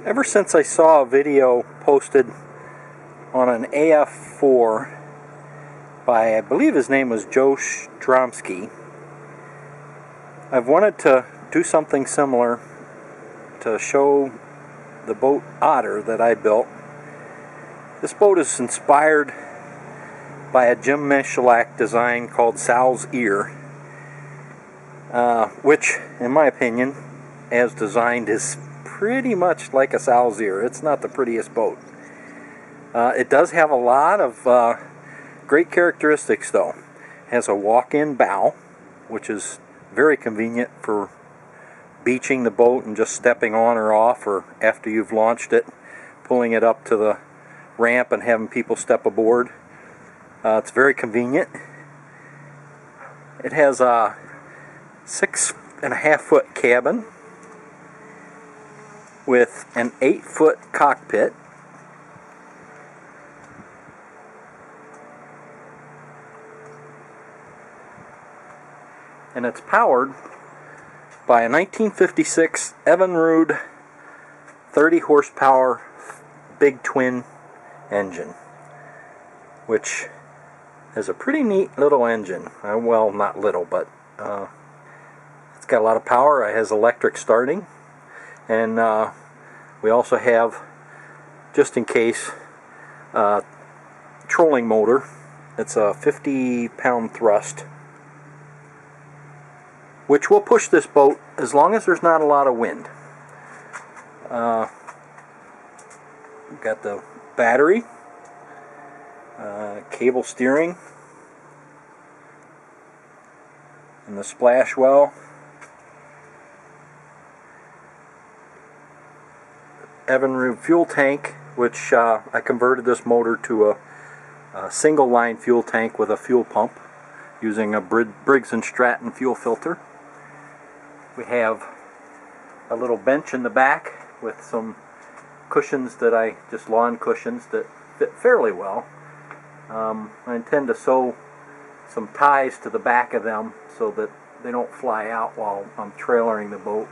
Ever since I saw a video posted on an AF4 by, I believe his name was Joe Stromsky, I've wanted to do something similar to show the boat Otter that I built. This boat is inspired by a Jim Michalak design called Sal's Ear, which, in my opinion, as designed, is pretty much like a Sal's Ear. It's not the prettiest boat. It does have a lot of great characteristics, though. It has a walk-in bow, which is very convenient for beaching the boat and just stepping on or off, or after you've launched it, pulling it up to the ramp and having people step aboard. It's very convenient. It has a 6.5-foot cabin with an 8-foot cockpit. And it's powered by a 1956 Evinrude 30 horsepower big twin engine, which is a pretty neat little engine. Well, not little, but it's got a lot of power. It has electric starting. And we also have, just in case, trolling motor. It's a 50-pound thrust, which will push this boat as long as there's not a lot of wind. We've got the battery, cable steering, and the splash well. Evinrude fuel tank, which I converted this motor to a single line fuel tank with a fuel pump using a Briggs & Stratton fuel filter. We have a little bench in the back with some cushions just lawn cushions that fit fairly well. I intend to sew some ties to the back of them so that they don't fly out while I'm trailering the boat.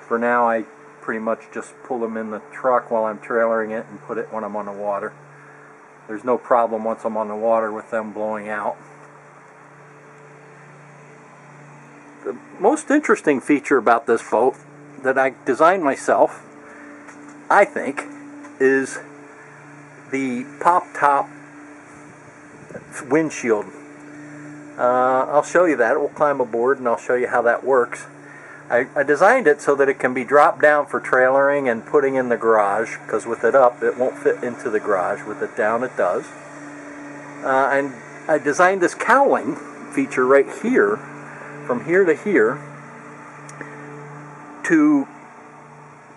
For now, I pretty much just pull them in the truck while I'm trailering it and put it when I'm on the water. There's no problem once I'm on the water with them blowing out. The most interesting feature about this boat that I designed myself, I think, is the pop-top windshield. I'll show you that. We'll climb aboard and I'll show you how that works. I designed it so that it can be dropped down for trailering and putting in the garage, because with it up it won't fit into the garage. With it down it does. And I designed this cowling feature right here, from here to here, to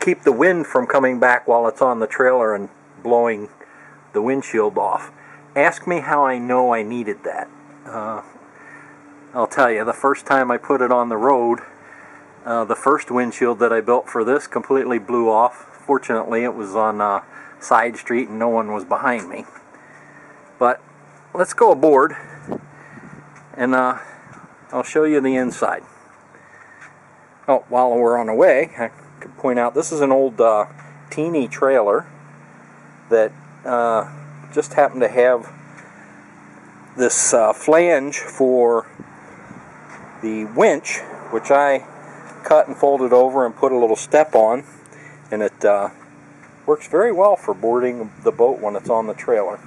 keep the wind from coming back while it's on the trailer and blowing the windshield off. Ask me how I know I needed that. I'll tell you, the first time I put it on the road, the first windshield that I built for this completely blew off. Fortunately, it was on a side street and no one was behind me. But let's go aboard and I'll show you the inside. Oh, while we're on the way, I could point out this is an old teeny trailer that just happened to have this flange for the winch, which I cut and folded over and put a little step on, and it works very well for boarding the boat when it's on the trailer.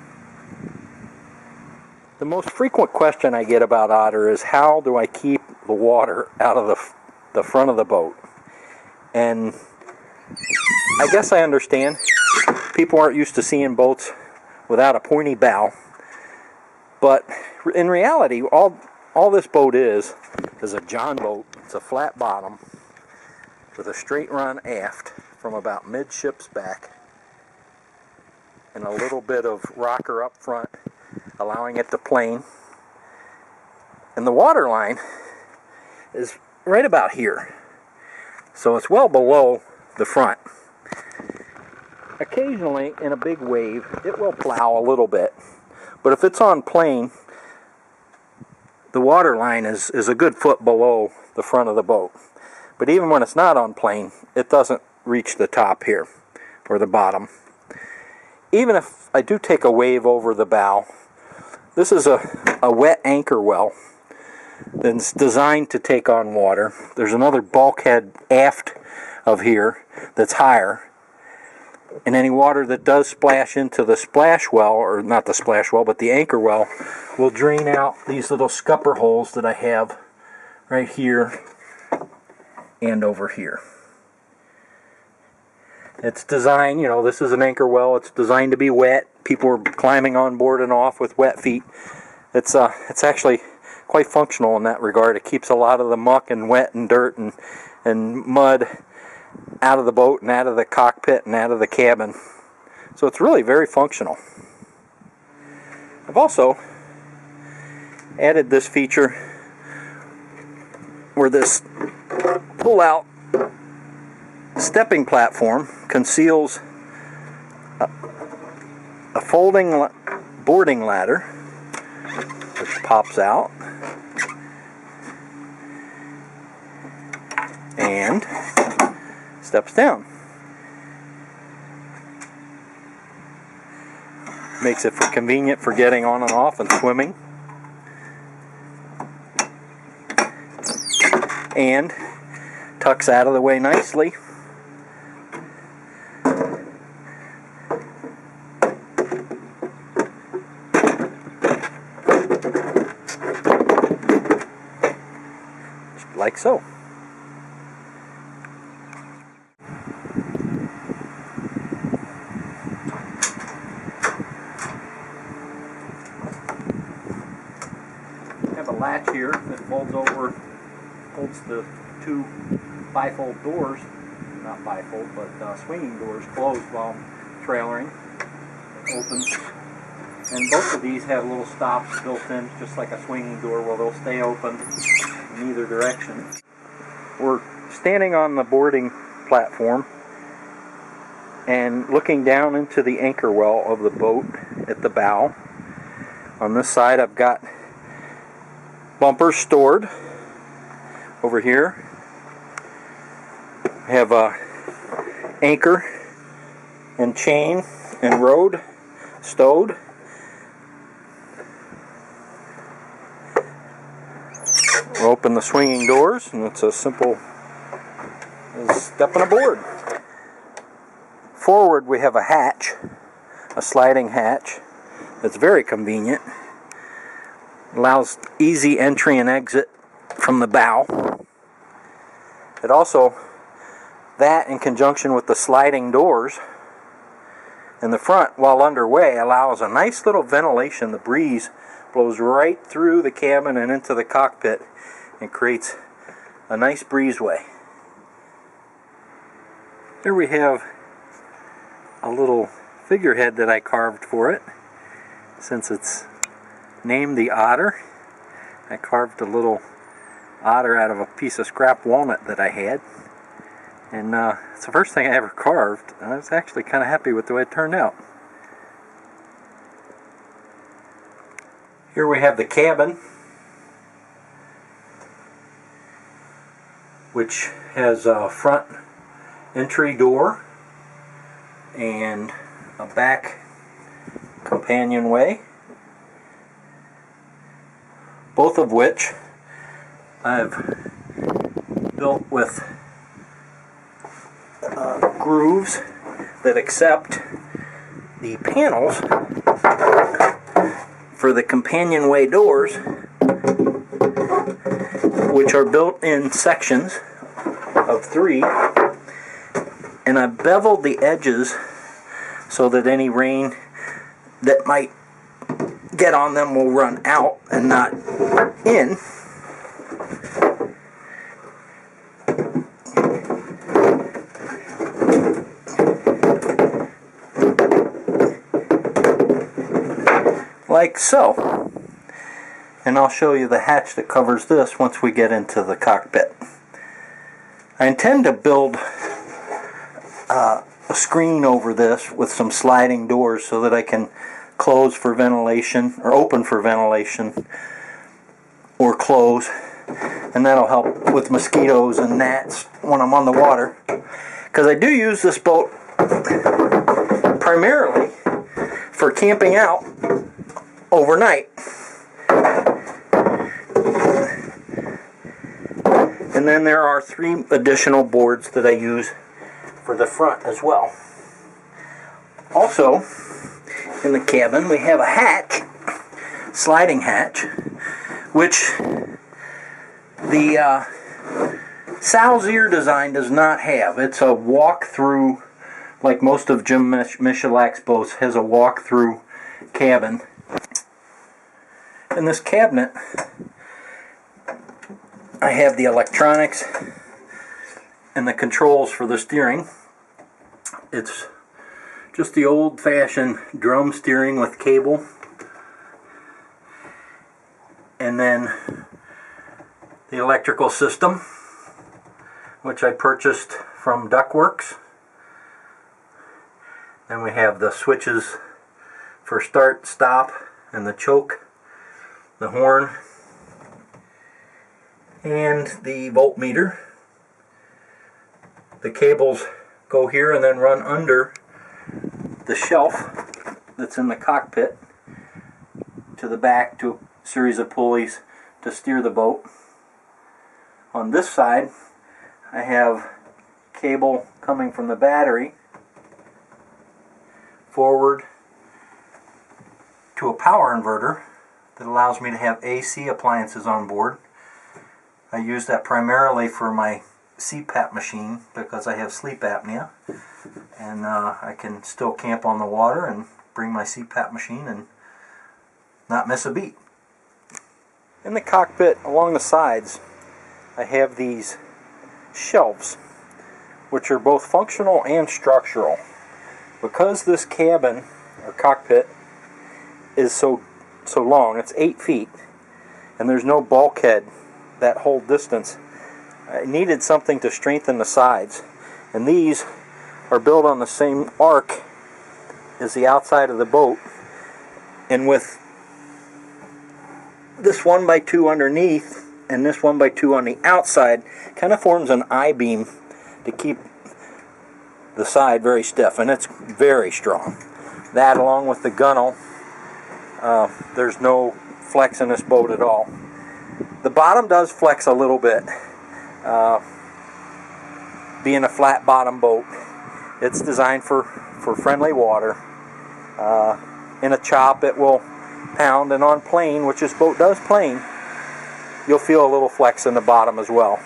The most frequent question I get about Otter is, how do I keep the water out of the front of the boat? And I guess I understand. People aren't used to seeing boats without a pointy bow. But in reality, all this boat is a John boat. It's a flat bottom with a straight run aft from about midships back, and a little bit of rocker up front, allowing it to plane. And the water line is right about here, so it's well below the front. Occasionally, in a big wave, it will plow a little bit, but if it's on plane, the water line is a good foot below the front of the boat. But even when it's not on plane, it doesn't reach the top here. or the bottom. Even if I do take a wave over the bow, this is a wet anchor well that's designed to take on water. There's another bulkhead aft of here that's higher, and any water that does splash into the splash well, or not the splash well, but the anchor well, will drain out these little scupper holes that I have right here and over here. It's designed, you know, this is an anchor well, it's designed to be wet. People are climbing on board and off with wet feet. It's actually quite functional in that regard. It keeps a lot of the muck and wet and dirt and mud out of the boat and out of the cockpit and out of the cabin. So it's really very functional. I've also added this feature where this pull-out stepping platform conceals a folding boarding ladder, which pops out and steps down. Makes it convenient for getting on and off and swimming. And tucks out of the way nicely. Just like so. I have a latch here that folds over, holds the two bifold doors, not bifold, but swinging doors closed while trailering. It opens. And both of these have little stops built in, just like a swinging door, where they'll stay open in either direction. We're standing on the boarding platform and looking down into the anchor well of the boat at the bow. On this side I've got bumpers stored. Over here I have a anchor and chain and rode stowed. We'll open the swinging doors, and it's as simple as stepping aboard. Forward we have a hatch, a sliding hatch that's very convenient. Allows easy entry and exit from the bow. It also, that in conjunction with the sliding doors in the front while underway, allows a nice little ventilation. The breeze blows right through the cabin and into the cockpit and creates a nice breezeway. Here we have a little figurehead that I carved for it. Since it's named the Otter, I carved a little otter out of a piece of scrap walnut that I had. And it's the first thing I ever carved. I was actually kind of happy with the way it turned out. Here we have the cabin, which has a front entry door and a back companionway, both of which I've built with grooves that accept the panels for the companionway doors, which are built in sections of 3, and I beveled the edges so that any rain that might get on them will run out and not in. Like so. And I'll show you the hatch that covers this once we get into the cockpit. I intend to build a screen over this with some sliding doors so that I can close for ventilation, or open for ventilation, or close, and that'll help with mosquitoes and gnats when I'm on the water, because I do use this boat primarily for camping out overnight. And then there are 3 additional boards that I use for the front as well. Also, in the cabin we have a hatch, sliding hatch, which the Salzier design does not have. It's a walk-through, like most of Jim Michalak's boats, has a walk-through cabin. In this cabinet, I have the electronics and the controls for the steering. It's just the old-fashioned drum steering with cable. And then the electrical system, which I purchased from Duckworks. Then we have the switches for start, stop, and the choke, the horn, and the voltmeter. The cables go here and then run under the shelf that's in the cockpit to the back to a series of pulleys to steer the boat. On this side, I have cable coming from the battery forward to a power inverter that allows me to have AC appliances on board. I use that primarily for my CPAP machine because I have sleep apnea, and I can still camp on the water and bring my CPAP machine and not miss a beat. In the cockpit along the sides, I have these shelves, which are both functional and structural. Because this cabin or cockpit is so long, it's 8 feet, and there's no bulkhead that whole distance, I needed something to strengthen the sides, and these are built on the same arc as the outside of the boat, and with this 1x2 underneath and this 1x2 on the outside, kind of forms an I-beam to keep the side very stiff, and it's very strong. That, along with the gunnel, there's no flex in this boat at all. The bottom does flex a little bit, being a flat bottom boat. It's designed for friendly water. In a chop it will pound, and on plane, which this boat does plane, you'll feel a little flex in the bottom as well.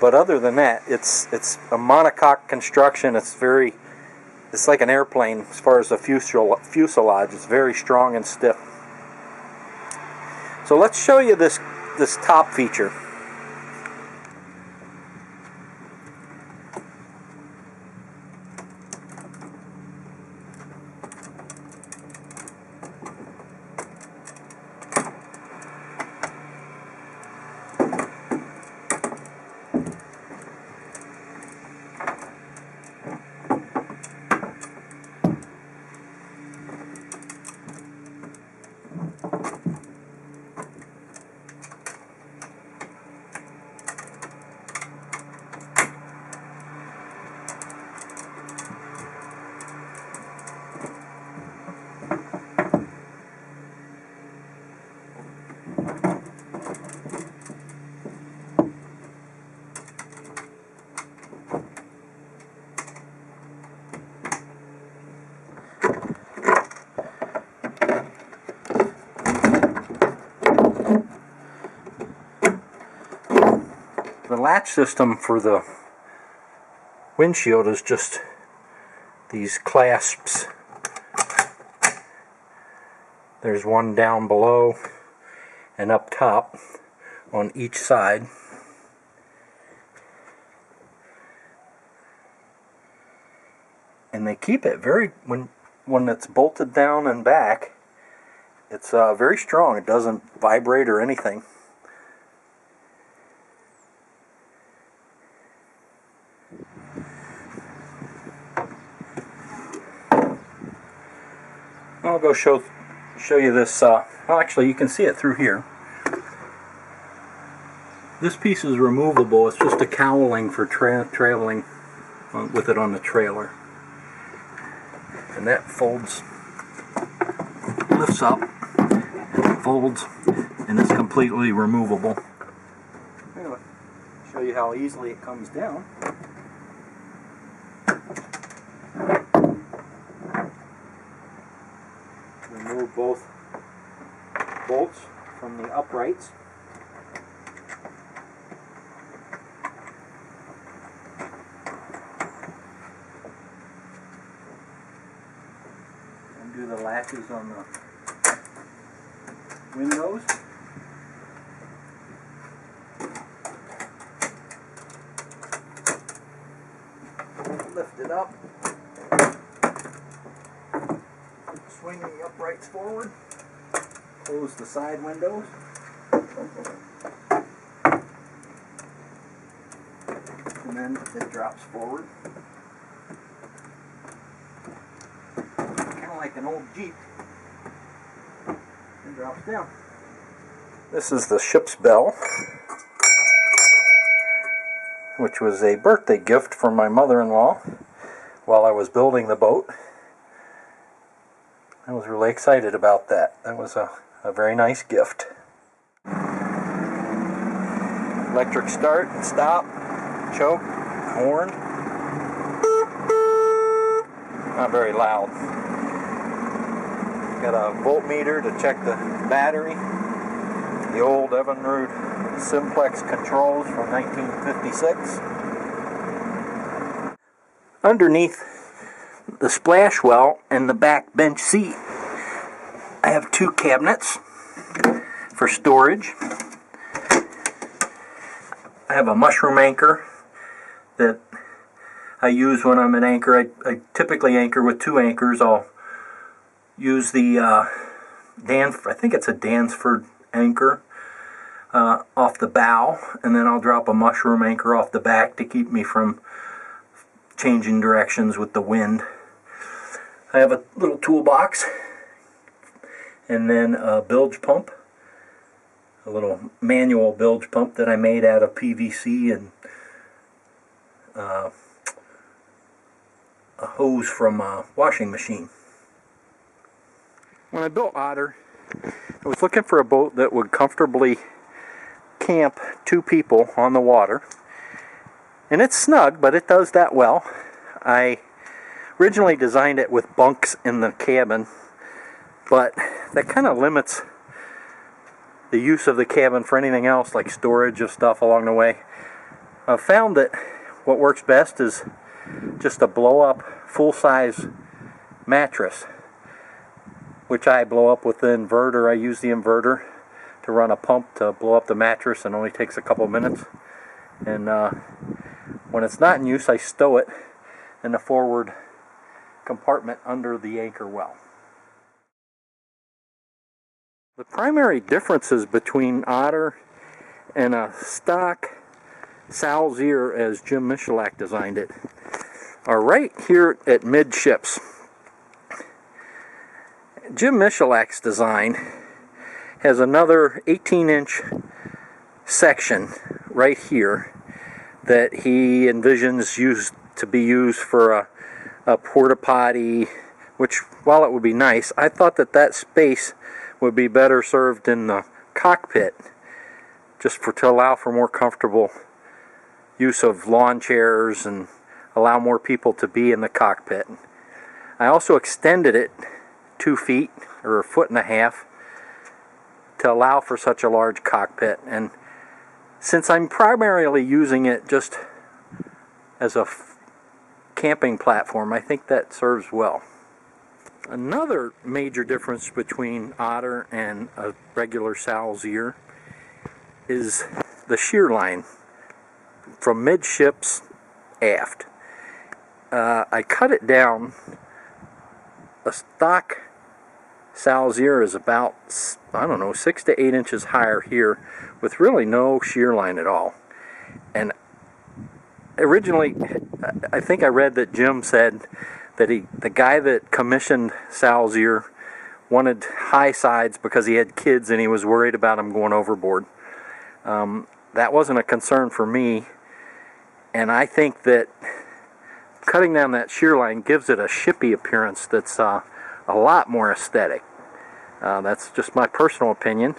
But other than that, it's a monocoque construction. It's like an airplane as far as the fuselage. It's very strong and stiff. So let's show you this top feature. The latch system for the windshield is just these clasps. There's one down below and up top on each side. And they keep it when it's bolted down and back, it's very strong. It doesn't vibrate or anything. I'll go show you this. Well, actually, you can see it through here. This piece is removable. It's just a cowling for traveling with it on the trailer. And that folds, lifts up, folds, and it's completely removable. I'm going to show you how easily it comes down. Remove both bolts from the uprights. Undo the latches on the windows. Lift it up. Swing the uprights forward. Close the side windows. And then it drops forward. Kind of like an old Jeep. And drops down. This is the ship's bell, which was a birthday gift from my mother-in-law while I was building the boat. I was really excited about that. That was a very nice gift. Electric start, stop, choke, horn. Not very loud. Got a voltmeter to check the battery. The old Evinrude Simplex controls from 1956. Underneath the splash well and the back bench seat, I have two cabinets for storage. I have a mushroom anchor that I use when I'm at anchor. I typically anchor with two anchors. I'll use the I think it's a Dansford anchor off the bow, and then I'll drop a mushroom anchor off the back to keep me from changing directions with the wind. I have a little toolbox, and then a bilge pump, a little manual bilge pump that I made out of PVC and a hose from a washing machine. When I built Otter, I was looking for a boat that would comfortably camp two people on the water. And it's snug, but it does that well. I originally designed it with bunks in the cabin, but that kind of limits the use of the cabin for anything else, like storage of stuff along the way. I've found that what works best is just a blow-up, full-size mattress, which I blow up with the inverter. I use the inverter to run a pump to blow up the mattress, and only takes a couple minutes. And when it's not in use, I stow it in the forward compartment under the anchor well. The primary differences between Otter and a stock Salzier, as Jim Michalak designed it, are right here at midships. Jim Michalak's design has another 18-inch section right here that he envisions to be used for a porta potty, which, while it would be nice, I thought that space would be better served in the cockpit, just to allow for more comfortable use of lawn chairs and allow more people to be in the cockpit. I also extended it 2 feet or a foot and a half to allow for such a large cockpit, and since I'm primarily using it just as a camping platform, I think that serves well. Another major difference between Otter and a regular Salzier is the shear line from midships aft. I cut it down. A stock Salzier is about, I don't know, 6 to 8 inches higher here, with really no shear line at all. And originally, I think I read that Jim said that the guy that commissioned Salzier wanted high sides because he had kids and he was worried about them going overboard. That wasn't a concern for me, and I think that cutting down that shear line gives it a shippy appearance that's a lot more aesthetic. That's just my personal opinion.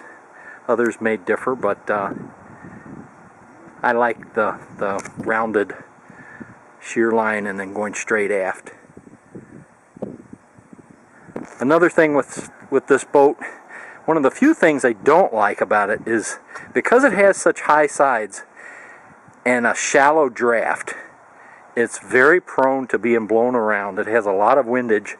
Others may differ, but I like the rounded shear line and then going straight aft. Another thing with this boat, one of the few things I don't like about it is because it has such high sides and a shallow draft, it's very prone to being blown around. It has a lot of windage.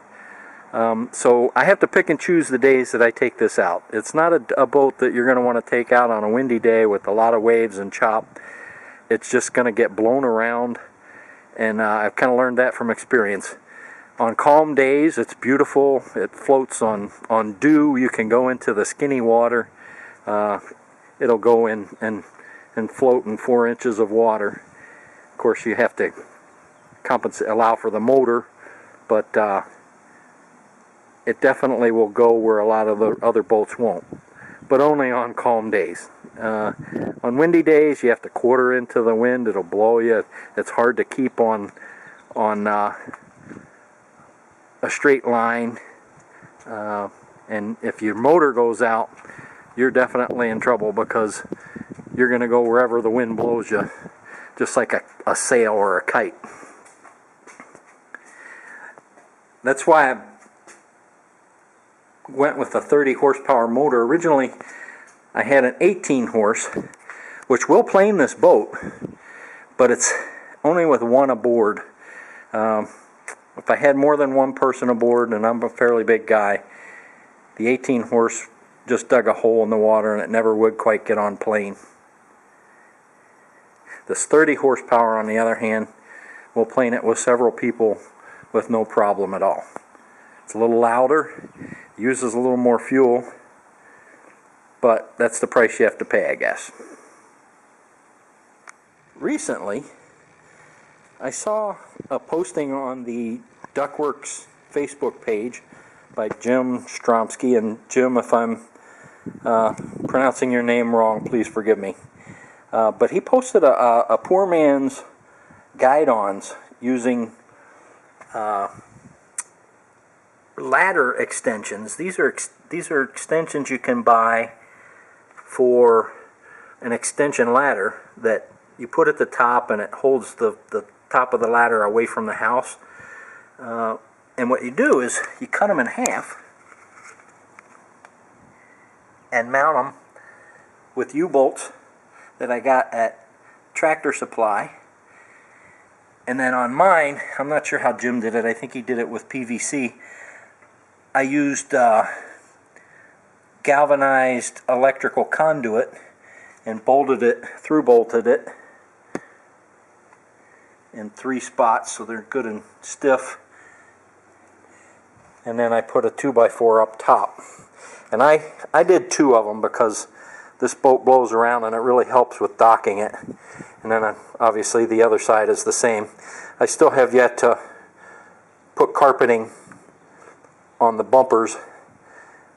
So I have to pick and choose the days that I take this out. It's not a boat that you're going to want to take out on a windy day with a lot of waves and chop. It's just going to get blown around, and I've kind of learned that from experience. On calm days, it's beautiful. It floats on dew. You can go into the skinny water. It'll go in and float in 4 inches of water. Of course, you have to allow for the motor, but it definitely will go where a lot of the other boats won't, but only on calm days. On windy days, you have to quarter into the wind. It'll blow you. It's hard to keep on a straight line, and if your motor goes out, you're definitely in trouble because you're going to go wherever the wind blows you, just like a sail or a kite. That's why I went with a 30 horsepower motor. Originally I had an 18 horse, which will plane this boat, but it's only with one aboard. If I had more than one person aboard, and I'm a fairly big guy, the 18 horse just dug a hole in the water and it never would quite get on plane. This 30 horsepower, on the other hand, will plane it with several people with no problem at all. It's a little louder, uses a little more fuel, but that's the price you have to pay, I guess. Recently, I saw a posting on the Duckworks Facebook page by Jim Stromsky, and Jim, if I'm pronouncing your name wrong, please forgive me. But he posted a poor man's guide-ons using ladder extensions. These are extensions you can buy for an extension ladder that you put at the top, and it holds the top of the ladder away from the house. And what you do is you cut them in half and mount them with U-bolts that I got at Tractor Supply. And then on mine, I'm not sure how Jim did it. I think he did it with PVC. I used galvanized electrical conduit and through-bolted it in 3 spots so they're good and stiff. And then I put a 2x4 up top. And I did 2 of them because this boat blows around and it really helps with docking it. And then obviously the other side is the same. I still have yet to put carpeting on the bumpers.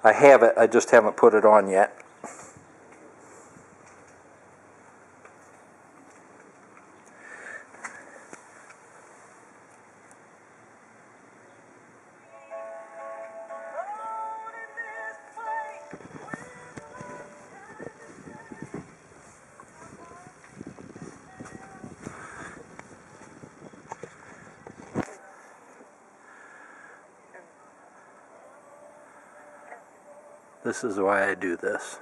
I have it, I just haven't put it on yet. This is why I do this.